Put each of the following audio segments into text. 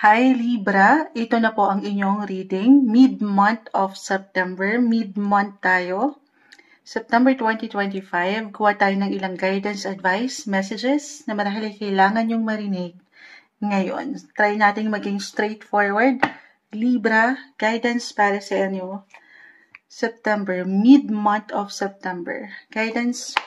Hi Libra, ito na po ang inyong reading, mid-month of September, mid-month tayo. September 2025, kuha tayo ng ilang guidance, advice, messages na marahil ay kailangan yung marinig ngayon. Try nating maging straightforward. Libra, guidance para sa inyo. September, mid-month of September. Guidance,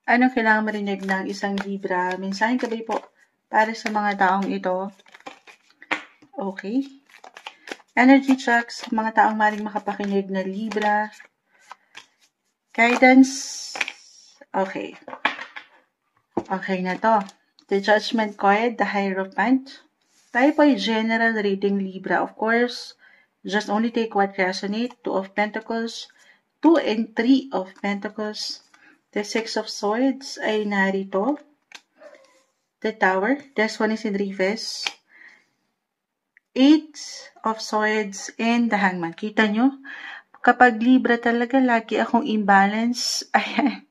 anong kailangan marinig ng isang Libra? Mensahe gabay po para sa mga taong ito. Okay. Energy checks, mga taong maring makapakinig na Libra. Guidance. Okay. Okay na to. The Judgment card, the Hierophant. Tayo po ay general reading Libra. Of course, just only take what resonates. Two of Pentacles, 2 and 3 of Pentacles. The Six of Swords ay narito. The Tower, this one is in reverse. 8 of Swords and the Hangman. Kita nyo? Kapag Libra talaga, lagi akong imbalance. Ayan.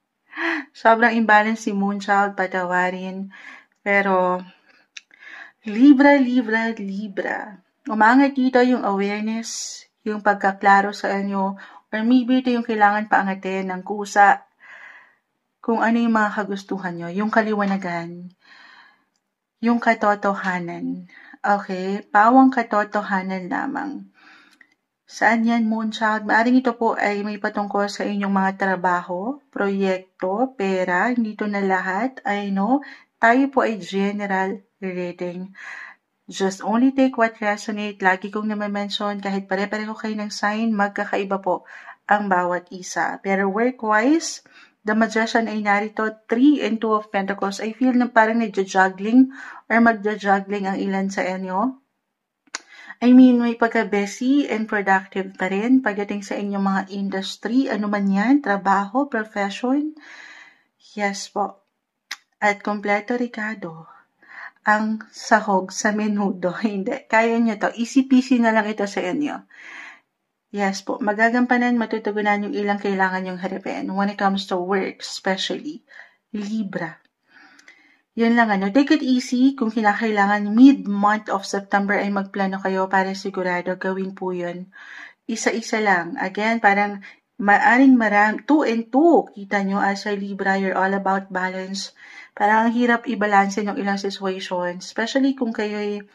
Sobrang imbalance si Moonchild, patawarin. Pero, Libra. Umangat dito yung awareness, yung pagkaklaro sa inyo, or maybe ito yung kailangan paangatin ng kusa, kung ano yung mga kagustuhan nyo, yung kaliwanagan, yung katotohanan. Okay, pawang katotohanan lamang. Saan yan, Moonchild? Maaring ito po ay may patungkol sa inyong mga trabaho, proyekto, pera, hindi ito na lahat. I know, tayo po ay general reading. Just only take what resonate. Lagi kong naman-mention, kahit pare-pareho kayo ng sign, magkakaiba po ang bawat isa. Pero work-wise, the Magician ay narito, 3 and 2 of Pentacles. I feel na parang nagja-juggling or magja-juggling ang ilan sa inyo. I mean, may pagka-busy and productive pa rin pagdating sa inyong mga industry, ano man yan, trabaho, profession. Yes po. At kompleto, Ricardo. Ang sahog sa menudo. Hindi. Kaya nyo to. Easy-peasy na lang ito sa inyo. Yes po, magagampanan, matutugunan yung ilang kailangan yung harapin when it comes to work, especially Libra. Yun lang take it easy. Kung kinakailangan mid-month of September ay magplano kayo para sigurado gawin po yun. Isa-isa lang. Again, parang maaring 2 and 2. Kita nyo as a Libra, you're all about balance. Parang ang hirap i-balance yung ilang situation, especially kung kayo ay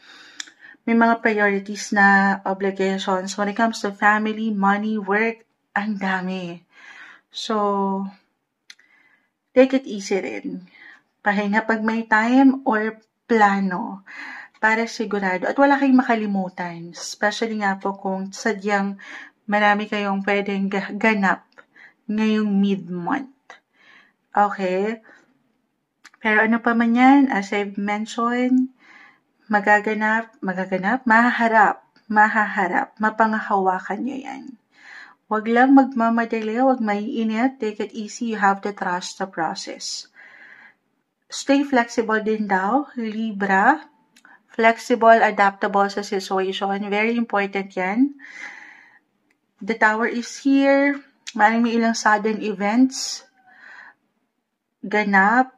may mga priorities na obligations. When it comes to family, money, work, ang dami. So, take it easy rin. Pahinga pag may time or plano para sigurado. At wala kayong makalimutan. Especially nga po kung sadyang marami kayong pwedeng ganap ngayong mid-month. Okay? Pero ano pa man yan, as I've mentioned, mahaharap, mapangahawakan nyo yan. Huwag lang magmamadali, huwag maiinit, take it easy, you have to trust the process. Stay flexible din daw, Libra. Flexible, adaptable sa situation, very important yan. The Tower is here, maraming may ilang sudden events, ganap,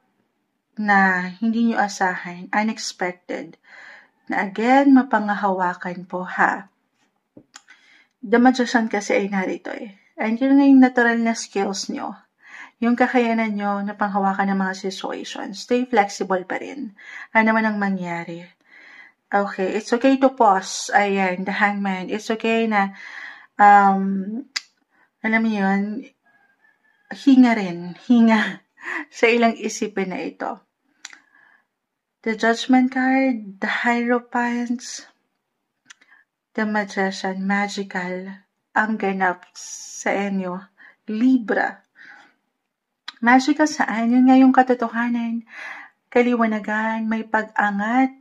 na hindi nyo asahan, unexpected. Na again, mapangahawakan po ha. The Magician kasi ay narito Andiyan na yung natural na skills nyo. Yung kakayanan nyo na panghawakan ng mga situations. Stay flexible pa rin. Ano man ang mangyari. Okay, it's okay to pause. Ayan, the Hangman. It's okay na, alam mo yun, hinga sa ilang isipin na ito. The Judgment card, the Hierophant, the Magician, magical, ang ganap sa inyo, Libra. Magical saan? Yun nga yung katotohanan, kaliwanagan, may pag-angat,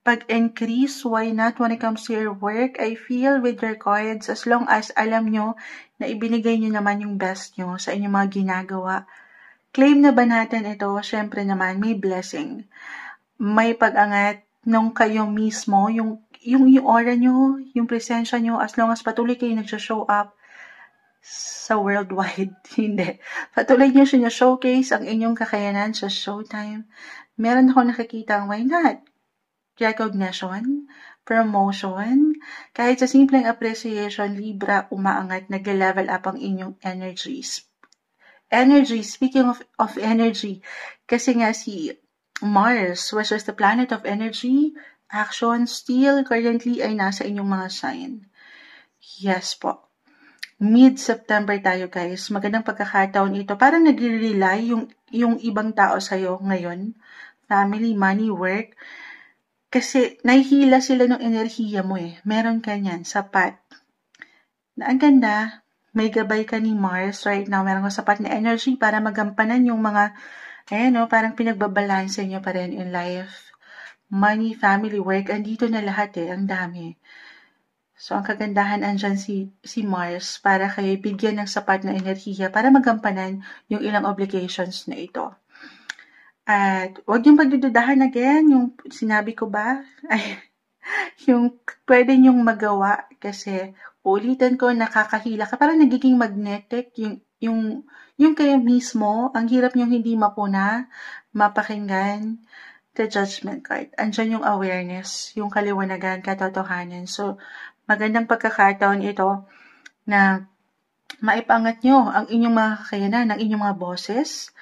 pag-increase, why not when it comes to your work? I feel with your cards, as long as alam nyo na ibinigay nyo naman yung best nyo sa inyong mga ginagawa. Claim na ba natin ito? Syempre naman, may blessing. May pag-angat nung kayo mismo, yung aura nyo, yung presensya nyo, as long as patuloy kayo nagsha-show up sa worldwide. Hindi. Patuloy nyo siya showcase ang inyong kakayanan sa showtime. Meron ako nakikita, why not? recognition, promotion, kahit sa simpleng appreciation, Libra, umaangat, nag-level up ang inyong energies. Speaking of energy, kasi nga si Mars, which is the planet of energy, action, still currently ay nasa inyong mga sign. Yes po. Mid-September tayo guys. Magandang pagkakataon ito. Parang nagre-rely yung ibang tao sa'yo ngayon. Family, money, work. Kasi nahihila sila ng enerhiya mo eh. Meron ka niyan, sapat. Na ang ganda, may gabay ka ni Mars right now. Meron ka sapat na energy para magampanan yung mga, parang pinagbabalanse niyo pa rin in life. Money, family, work, andito na lahat eh. Ang dami. So, ang kagandahan andyan si Mars para kayo bigyan ng sapat na enerhiya para magampanan yung ilang obligations na ito. At huwag niyong pagdududahan again, yung sinabi ko ba? Ay, yung pwede niyong magawa kasi ulitin ko, nakakahila ka. Parang nagiging magnetic yung kayo mismo. Ang hirap niyong hindi mapuna, mapakinggan. The judgment card. Andyan yung awareness, yung kaliwanagan, katotohanan. So, magandang pagkakataon ito na maipangat nyo ang inyong mga kakayanan, ang inyong mga boses.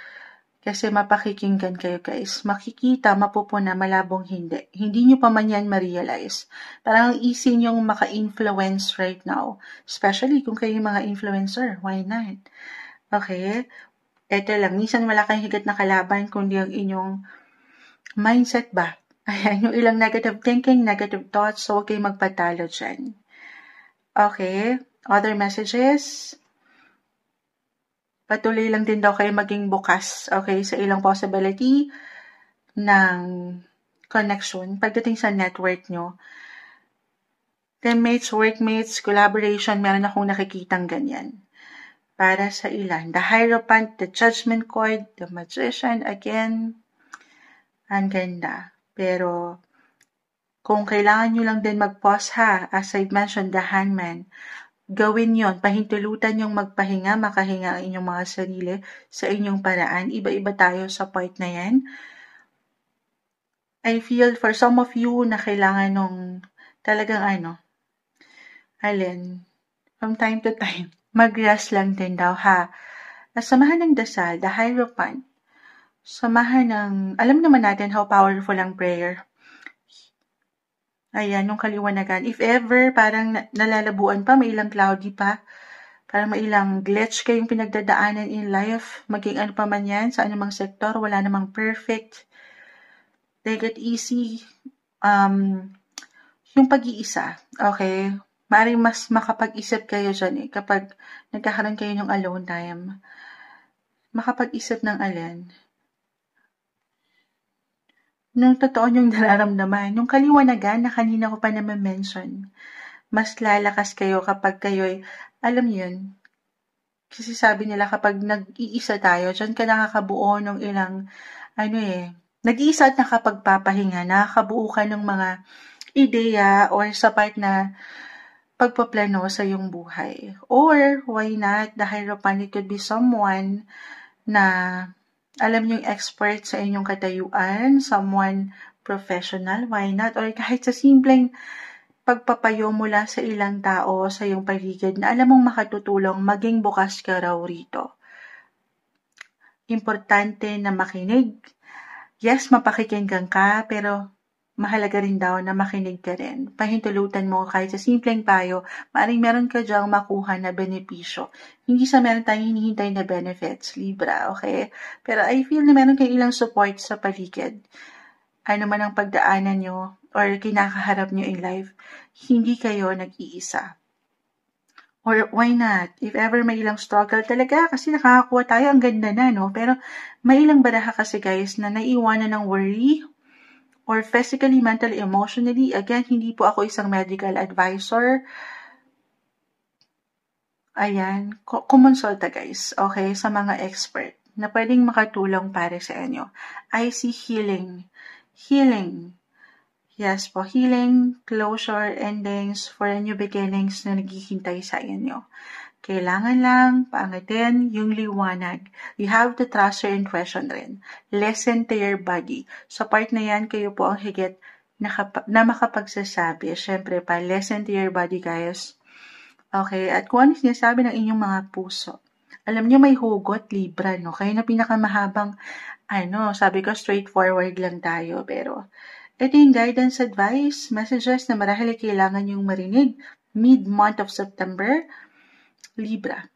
Kasi mapakikinggan kayo guys. Makikita, mapupuna, malabong hindi. Hindi nyo pa man yan ma-realize. Parang easy nyong maka-influence right now. Especially kung kayo yung mga influencer. Why not? Okay? Ito lang. Minsan wala kayong higat na kalaban kundi ang inyong mindset ba? Ayan, yung ilang negative thinking, negative thoughts. So, huwag kayong magpatalo dyan. Okay? Other messages? Patuloy lang din daw kayo maging bukas, okay, sa ilang possibility ng connection pagdating sa network nyo. Teammates, workmates, collaboration, meron akong nakikitang ganyan. Para sa ilan. The Hierophant, the Judgment Card, the Magician, again, ang ganda. Pero, kung kailangan nyo lang din mag-pause ha, as I've mentioned, the Hangman, gawin yon, pahintulutan yung magpahinga, makahinga ang inyong mga sarili sa inyong paraan. Iba-iba tayo sa point na yan. I feel for some of you na kailangan nung talagang from time to time, mag-rest lang din daw ha. Samahan ng dasal, the Hierophant. Samahan ng, alam naman natin how powerful ang prayer. Ayan, yung kaliwanagan. If ever, parang nalalabuan pa, may ilang cloudy pa, parang may ilang glitch kayong pinagdadaanan in life, maging ano pa man yan, sa anumang sektor, wala namang perfect. Take it easy. Yung pag-iisa, okay? Maaaring mas makapag-isip kayo dyan kapag nagkakaroon kayo ng alone time. Makapag-isip ng alin. Nung totoo yung nararamdaman, yung kaliwanagan na kanina ko pa naman mention, mas lalakas kayo kapag kayo'y, alam yun, kasi sabi nila kapag nag-iisa tayo, dyan ka nakakabuo ng ilang, nag-iisa at nakapagpapahinga, nakakabuo ka ng mga ideya or sa part na pagpaplano sa iyong buhay. Or, why not, the Hierophant, it could be someone na alam niyong expert sa inyong katayuan, someone professional, why not? Or kahit sa simpleng pagpapayo mula sa ilang tao sa iyong paligid na alam mong makatutulong, maging bukas ka raw rito. Importante na makinig. Yes, mapakikinggan ka, pero mahalaga rin daw na makinig ka rin. Pahintulutan mo kahit sa simpleng payo, maaaring meron ka dyang makuha na benepisyo. Hindi sa meron tayong hinihintay na benefits, Libra, okay? Pero I feel na meron kayong ilang support sa paligid. Ano man ang pagdaanan nyo or kinakaharap nyo in life, hindi kayo nag-iisa. Or why not? If ever may ilang struggle talaga, kasi nakakakuha tayo, ang ganda na, no? Pero may ilang baraha kasi guys na naiiwanan ng worry, or physically, mentally, emotionally. Again, hindi po ako isang medical advisor. Ayan, kumonsulta guys, okay, sa mga expert na pwedeng makatulong para sa inyo. I see healing. Healing. Yes po, healing, closure, endings, for new beginnings na naghihintay sa inyo. Kailangan lang paangatin yung liwanag. You have to trust your intuition rin. Listen to your body. Sa part na yan, kayo po ang higit na makapagsasabi. Siyempre pa, listen to your body, guys. Okay, at kung ano sinasabi ng inyong mga puso. Alam niyo may hugot, Libra, no? Kayo na pinakamahabang, sabi ko straightforward lang tayo, pero ito yung guidance advice, messages na marahil kailangan yung marinig mid-month of September, Libra.